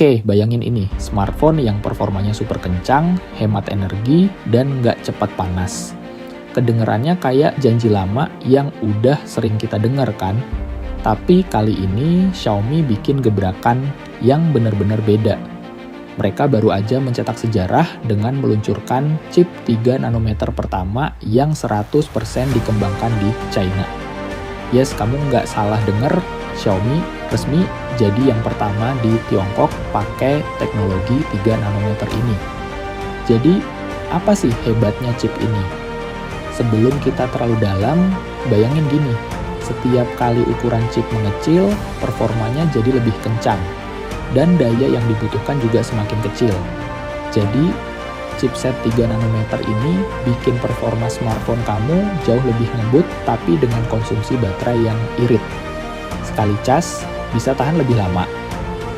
Oke, bayangin ini, smartphone yang performanya super kencang, hemat energi, dan nggak cepat panas. Kedengerannya kayak janji lama yang udah sering kita dengar kan? Tapi kali ini Xiaomi bikin gebrakan yang benar-benar beda. Mereka baru aja mencetak sejarah dengan meluncurkan chip 3 nanometer pertama yang 100% dikembangkan di China. Yes, kamu nggak salah denger, Xiaomi resmi jadi yang pertama di Tiongkok pakai teknologi 3 nanometer ini. Jadi, apa sih hebatnya chip ini? Sebelum kita terlalu dalam, bayangin gini, setiap kali ukuran chip mengecil, performanya jadi lebih kencang, dan daya yang dibutuhkan juga semakin kecil. Jadi, chipset 3 nanometer ini bikin performa smartphone kamu jauh lebih ngebut, tapi dengan konsumsi baterai yang irit. Sekali cas, bisa tahan lebih lama.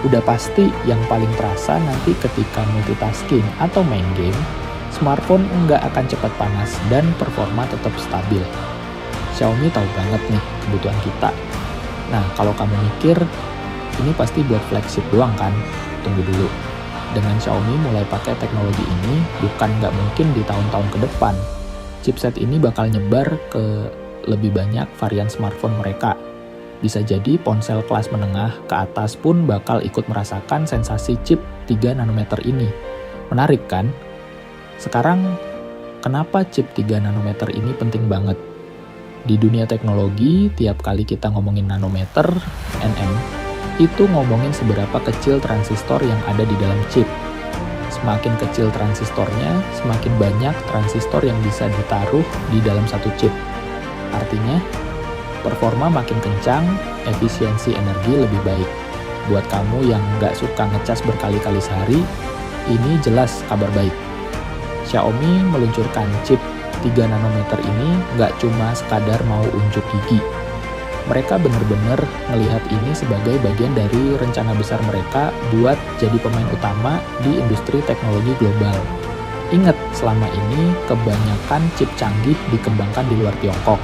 Udah pasti yang paling terasa nanti ketika multitasking atau main game, smartphone nggak akan cepat panas dan performa tetap stabil. Xiaomi tahu banget nih kebutuhan kita. Nah, kalau kamu mikir, ini pasti buat flagship doang kan? Tunggu dulu. Dengan Xiaomi mulai pakai teknologi ini, bukan nggak mungkin di tahun-tahun ke depan. Chipset ini bakal nyebar ke lebih banyak varian smartphone mereka. Bisa jadi ponsel kelas menengah ke atas pun bakal ikut merasakan sensasi chip 3 nanometer ini. Menarik kan? Sekarang, kenapa chip 3 nanometer ini penting banget? Di dunia teknologi, tiap kali kita ngomongin nanometer, nm, itu ngomongin seberapa kecil transistor yang ada di dalam chip. Semakin kecil transistornya, semakin banyak transistor yang bisa ditaruh di dalam satu chip. Artinya, performa makin kencang, efisiensi energi lebih baik. Buat kamu yang nggak suka ngecas berkali-kali sehari, ini jelas kabar baik. Xiaomi meluncurkan chip 3 nanometer ini nggak cuma sekadar mau unjuk gigi. Mereka benar-benar melihat ini sebagai bagian dari rencana besar mereka buat jadi pemain utama di industri teknologi global. Ingat, selama ini kebanyakan chip canggih dikembangkan di luar Tiongkok.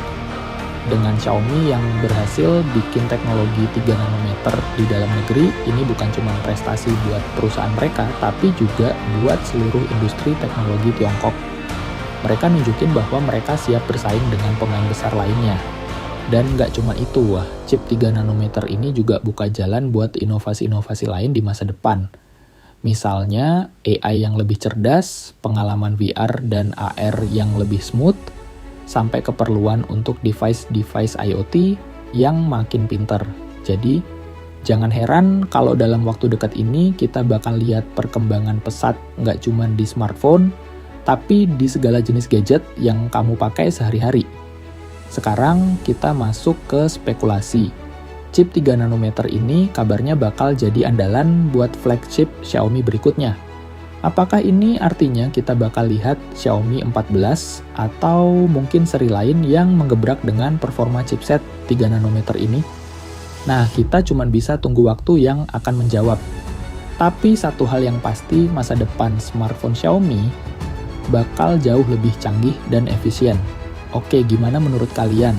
Dengan Xiaomi yang berhasil bikin teknologi 3 nanometer di dalam negeri, ini bukan cuma prestasi buat perusahaan mereka, tapi juga buat seluruh industri teknologi Tiongkok. Mereka nunjukin bahwa mereka siap bersaing dengan pemain besar lainnya. Dan nggak cuma itu, chip 3 nanometer ini juga buka jalan buat inovasi-inovasi lain di masa depan. Misalnya, AI yang lebih cerdas, pengalaman VR dan AR yang lebih smooth, sampai keperluan untuk device-device IoT yang makin pinter. Jadi, jangan heran kalau dalam waktu dekat ini kita bakal lihat perkembangan pesat nggak cuma di smartphone, tapi di segala jenis gadget yang kamu pakai sehari-hari. Sekarang kita masuk ke spekulasi. Chip 3 nanometer ini kabarnya bakal jadi andalan buat flagship Xiaomi berikutnya. Apakah ini artinya kita bakal lihat Xiaomi 14 atau mungkin seri lain yang menggebrak dengan performa chipset 3 nanometer ini? Nah, kita cuma bisa tunggu waktu yang akan menjawab. Tapi satu hal yang pasti, masa depan smartphone Xiaomi bakal jauh lebih canggih dan efisien. Oke, gimana menurut kalian?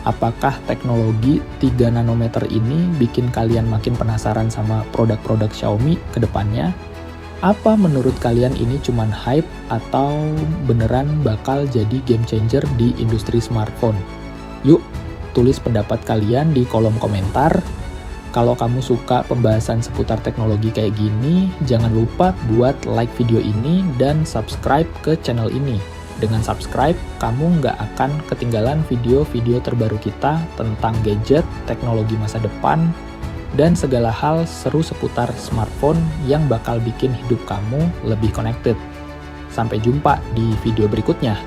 Apakah teknologi 3 nanometer ini bikin kalian makin penasaran sama produk-produk Xiaomi ke depannya? Apa menurut kalian ini cuman hype atau beneran bakal jadi game changer di industri smartphone? Yuk, tulis pendapat kalian di kolom komentar. Kalau kamu suka pembahasan seputar teknologi kayak gini, jangan lupa buat like video ini dan subscribe ke channel ini. Dengan subscribe, kamu nggak akan ketinggalan video-video terbaru kita tentang gadget, teknologi masa depan, dan segala hal seru seputar smartphone yang bakal bikin hidup kamu lebih connected. Sampai jumpa di video berikutnya.